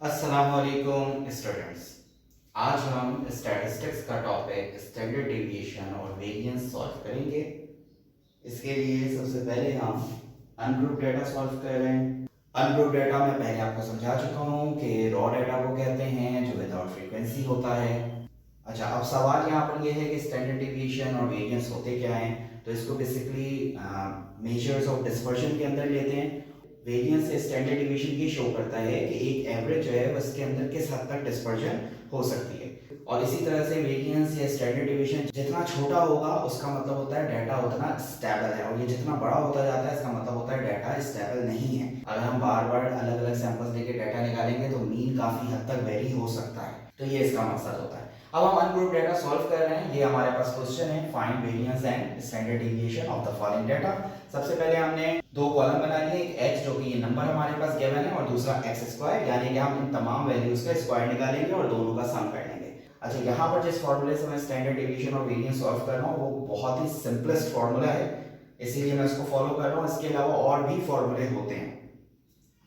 अस्सलामुअलैकुम स्टूडेंट्स। आज हम स्टैटिस्टिक्स का टॉपिक स्टैंडर्ड डेविएशन और वेरिएंस सॉल्व करेंगे। इसके लिए सबसे पहले हम अनग्रुप डेटा सॉल्व कर रहे हैं। अनग्रुप डेटा मैं पहले आपको समझा चुका हूँ कि रॉ डेटा को कहते हैं जो विदाउट फ्रीक्वेंसी होता है। अच्छा, अब सवाल यहाँ पर यह है कि स्टैंडर्ड डेविएशन और वेरिएंस होते क्या हैं। तो इसको बेसिकली मेजर्स ऑफ डिस्पर्शन के अंदर लेते हैं। वेरिएंस से स्टैंडर्ड डेविएशन ये शो करता है कि एक एवरेज जो है उसके अंदर किस हद तक डिस्पर्जन हो सकती है। और इसी तरह से वेरिएंस या स्टैंडर्ड डेविएशन जितना छोटा होगा उसका मतलब होता है डाटा उतना स्टेबल है, और ये जितना बड़ा होता जाता है इसका मतलब होता है डाटा स्टेबल नहीं है। अगर हम बार बार अलग अलग सैंपल्स लेके डाटा निकालेंगे तो मीन काफी हद तक वेरी हो सकता है, तो ये इसका मकसद होता है। अब हम अनग्रुप डेटा सॉल्व कर रहे हैं। ये हमारे पास क्वेश्चन है, find variance and standard deviation of the following data. सबसे पहले हमने दो कॉलम बना लिए, एक x जो कि ये नंबर हमारे पास गिवन है और दूसरा x स्क्वायर, यानी कि हम इन तमाम वैल्यूज का स्क्वायर निकालेंगे और दोनों का सम कर लेंगे। अच्छा, यहाँ पर जिस फॉर्मूले से मैं स्टैंडर्ड डेविएशन और वेरिएंस सॉल्व कर रहा हूँ वो बहुत ही सिंपलेस्ट फॉर्मूला है, इसीलिए मैं इसको फॉलो कर रहा हूँ। इसके अलावा और भी फॉर्मूले होते हैं,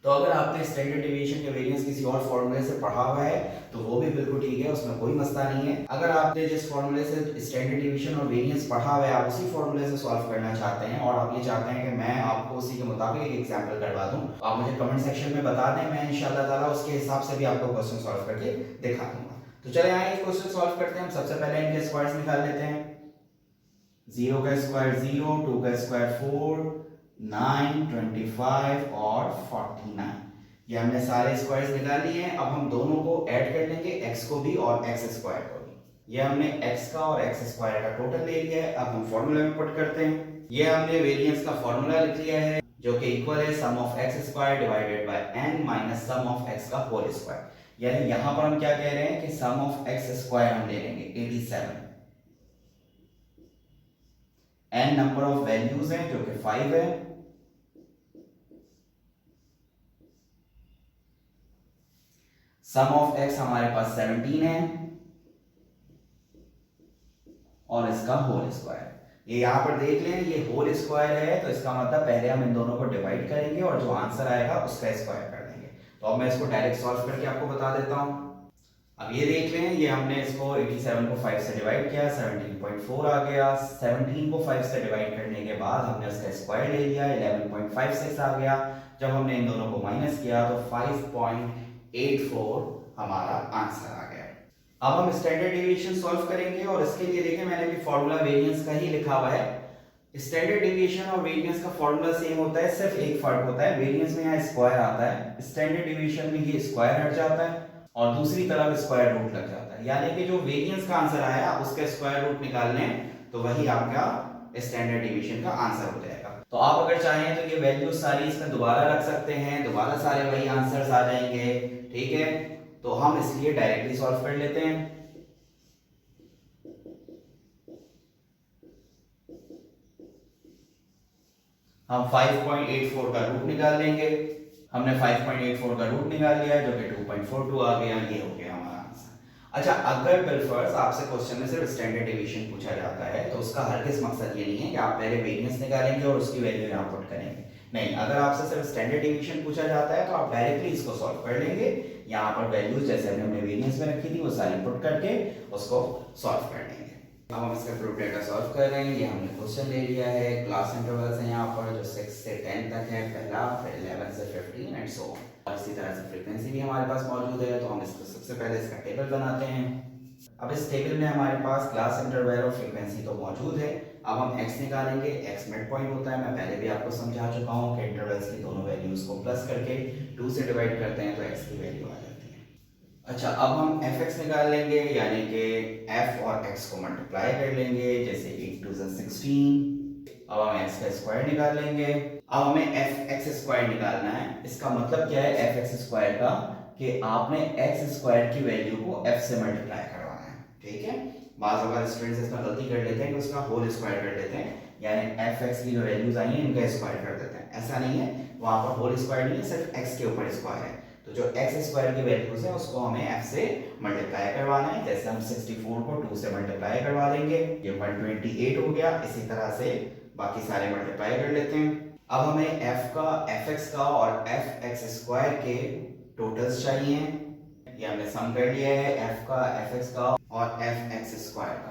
तो अगर आपने स्टैंडर्ड डेविएशन या वेरिएंस किसी और फॉर्मूले से पढ़ा हुआ है तो वो भी बिल्कुल ठीक है, उसमें कोई मसला नहीं है। अगर आपने जिस फॉर्मूले से स्टैंडर्ड डेविएशन और वेरिएंस पढ़ा हुआ है आप उसी फॉर्मूले से सॉल्व करना चाहते हैं और आप ये चाहते हैं कि मैं आपको उसी के मुताबिक एक एग्जांपल करवा दूं, तो आप मुझे कमेंट सेक्शन में बता दें, मैं इंशाल्लाह ताला उसके हिसाब से भी आपको क्वेश्चन सॉल्व करके दिखा दूंगा। तो चले आइए क्वेश्चन सॉल्व करते हैं। हम सबसे पहले इनके स्क्वायर्स निकाल लेते हैं। 0 का स्क्वायर 0, 2 का स्क्वायर 4, 9, 25 और 49, ये हमने सारे स्क्वायर्स निकाल लिए हैं। अब हम दोनों को ऐड कर लेंगे, x को भी और x स्क्वायर को भी। ये हमने x का और x स्क्वायर का टोटल ले लिया है। अब हम फॉर्मूला में पुट करते हैं। ये हमने वेरिएंस का फॉर्मूला लिख लिया है जो कि इक्वल है sum of x square divided by n minus sum of x का होल स्क्वायर। यानी यहां पर हम क्या कह रहे हैं कि सम ऑफ x स्क्वायर हम ले लेंगे 87, n नंबर ऑफ वैल्यूज हैं जो कि 5 है, सम ऑफ x हमारे पास 17 है और इसका होल स्क्वायर। ये यहां पर देख लें, ये होल स्क्वायर है तो इसका मतलब पहले हम इन दोनों को डिवाइड करेंगे और जो आंसर आएगा उसका स्क्वायर कर देंगे। तो अब मैं इसको डायरेक्ट सॉल्व करके आपको बता देता हूं। अब ये देख लें, ये हमने इसको 87 को 5 से डिवाइड किया, 17.4 आ गया। 17 को 5 से डिवाइड करने के बाद हमने उसका स्क्वायर ले लिया, 11.56 आ गया। जब हमने इन दोनों को माइनस किया तो 5.84 हमारा आंसर आ गया। अब हम स्टैंडर्ड डेविएशन सॉल्व करेंगे और इसके लिए देखें मैंने भी फॉर्मूला वेरिएंस का ही लिखा हुआ है। स्टैंडर्ड डेविएशन और वेरिएंस का फॉर्मूला सेम होता है, सिर्फ एक फर्क होता है, वेरिएंस में यहाँ स्क्वायर आता है, स्टैंडर्ड डेविएशन में ये स्क्वायर हट जाता है और दूसरी तरफ स्क्वायर रूट लग जाता है। यानी कि जो वेरिएंस का आंसर आया उसका स्क्वायर रूट निकाल लें तो वही आपका स्टैंडर्ड डेविएशन का आंसर हो जाएगा। तो आप अगर चाहें तो ये वैल्यूज सारी इसमें दोबारा रख सकते हैं, दोबारा सारे वही आंसर्स आ जाएंगे, ठीक है। तो हम इसलिए डायरेक्टली सॉल्व कर लेते हैं। हम 5.84 का रूट निकाल लेंगे। हमने 5.84 का रूट निकाल लिया है जो कि 2.42 आ गया, ये हो गया हमारा आंसर। अच्छा, अगर बिलफर्ज आपसे क्वेश्चन में सिर्फ स्टैंडर्ड डेविएशन पूछा जाता है तो उसका हरगिज़ मकसद ये नहीं है कि आप पहले वेरिएंस निकालेंगे और उसकी वैल्यू यहाँ पुट करेंगे। नहीं, अगर आपसे सिर्फ स्टैंडर्ड डेविएशन पूछा जाता है तो आप डायरेक्टली इसको सॉल्व कर लेंगे। यहाँ पर वैल्यूज जैसे हमने वेरिएंस में रखी थी वो सारी पुट करके उसको सॉल्व कर लेंगे। अब हम इसका प्रूफ डेटा सॉल्व कर रहे हैं। ये हमने क्वेश्चन ले लिया है, क्लास इंटरवल्स हैं यहाँ पर जो 6 से 10 तक है पहला, फिर 11 से 15 एंड सो ऑन। और इसी तरह से फ्रीक्वेंसी भी हमारे पास मौजूद है, तो हम इसको सबसे पहले इसका टेबल बनाते हैं। अब इस टेबल में हमारे पास क्लास इंटरवल और फ्रीक्वेंसी तो मौजूद है। अब हम x निकालेंगे, x मिड पॉइंट होता है, मैं पहले भी आपको समझा चुका हूँ कि इंटरवल्स की दोनों वैल्यूज को प्लस करके 2 से डिवाइड करते हैं तो x की वैल्यू आ जाती है। अच्छा, अब हम fx निकाल लेंगे, यानी कि f और x को मल्टीप्लाई कर लेंगे, जैसे 8 2 16। अब हम x का स्क्वायर निकाल लेंगे। अब हमें fx स्क्वायर निकालना है। इसका मतलब क्या है fx स्क्वायर का, कि आपने x स्क्वायर की वैल्यू को f से मल्टीप्लाई करवाना है, ठीक है। बाज़ अगर स्टूडेंट्स इसमें गलती कर लेते हैं कि उसका होल स्क्वायर कर लेते हैं, यानी fx की जो वैल्यूज आई हैं इनका स्क्वायर कर देते हैं। ऐसा नहीं है, वहां पर होल स्क्वायर नहीं है, सिर्फ x के ऊपर स्क्वायर है। तो जो x स्क्वायर की वैल्यूज है उसको हमें f से मल्टीप्लाई करवाना है। जैसे हम 64 को 2 से मल्टीप्लाई करवा देंगे, ये 128 हो गया। इसी तरह से बाकी सारे मल्टीप्लाई कर लेते हैं। अब हमें f का, fx का और fx स्क्वायर के टोटल्स चाहिए। ये हमने सम कर लिया है एफ का, एफ एक्स का और एफ एक्स स्क्वायर का।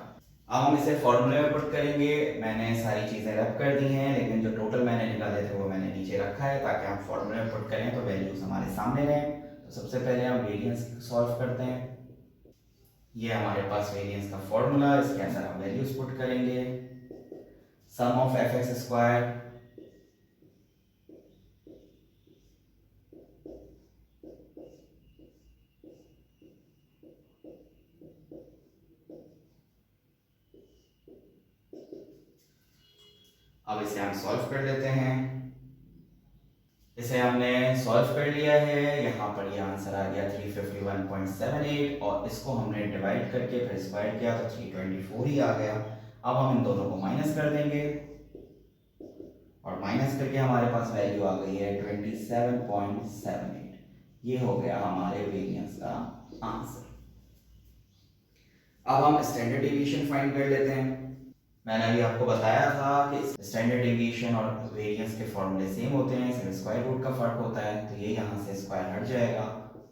अब हम इसे फॉर्मूले में पुट करेंगे। मैंने सारी चीज़ें रब कर दी हैं, लेकिन जो टोटल मैंने निकाले थे वो मैंने नीचे रखा है ताकि हम फॉर्मूले में पुट करें तो वैल्यूज हमारे सामने रहें। तो सबसे पहले हम वेरिएंस सॉल्व करते हैं। ये हमारे पास वेरिएंस का फॉर्मूला, इसके अंदर हम वैल्यूज पुट करेंगे। सम ऑफ एफ एक्स स्क्वायर अब इसे हम सॉल्व कर लेते हैं। इसे हमने सॉल्व कर लिया है। यहाँ पर ये आंसर आ गया 351.78 और इसको हमने डिवाइड करके फिर स्क्वायर किया तो 324 ही आ गया। अब हम इन दोनों को माइनस कर देंगे और माइनस करके हमारे पास वैल्यू आ गई है 27.78। ये हो गया हमारे वेरिएंस का आंसर। अब हम स्टैंडर्ड डेविएशन फाइंड कर लेते हैं। मैंने अभी आपको बताया था कि स्टैंडर्ड डेविएशन और वेरिएंस के फॉर्मूले सेम होते हैं, सिर्फ स्क्वायर रूट का फर्क होता है। तो ये यहाँ से स्क्वायर हट जाएगा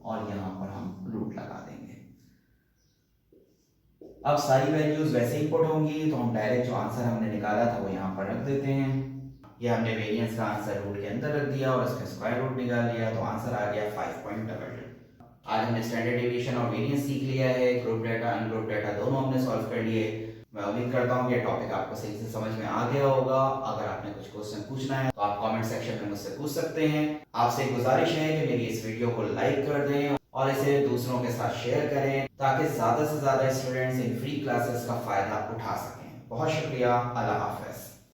और यहाँ पर हम रूट लगा देंगे। अब सारी वैल्यूज वैसे ही पुट होंगी तो हम डायरेक्ट जो आंसर हमने निकाला था वो यहाँ पर रख देते हैं। ये हमने वेरिएंस का आंसर रूट के अंदर रख दिया और इसका स्क्वायर रूट निकाल लिया तो आंसर आ गया 5.22। आज हमने स्टैंडर्ड डेविएशन और वेरिएंस सीख लिया है। ग्रुप डाटा, अनग्रुप डाटा दोनों हमने सॉल्व कर लिए। मैं उम्मीद करता हूँ कि टॉपिक आपको सही से समझ में आ गया होगा। अगर आपने कुछ क्वेश्चन पूछना है तो आप कमेंट सेक्शन में मुझसे पूछ सकते हैं। आपसे गुजारिश है कि मेरी इस वीडियो को लाइक कर दें और इसे दूसरों के साथ शेयर करें ताकि ज़्यादा से ज़्यादा स्टूडेंट्स इन फ्री क्लासेस का फ़ायदा उठा सकें। बहुत शुक्रिया। अल्लाह हाफ़िज़।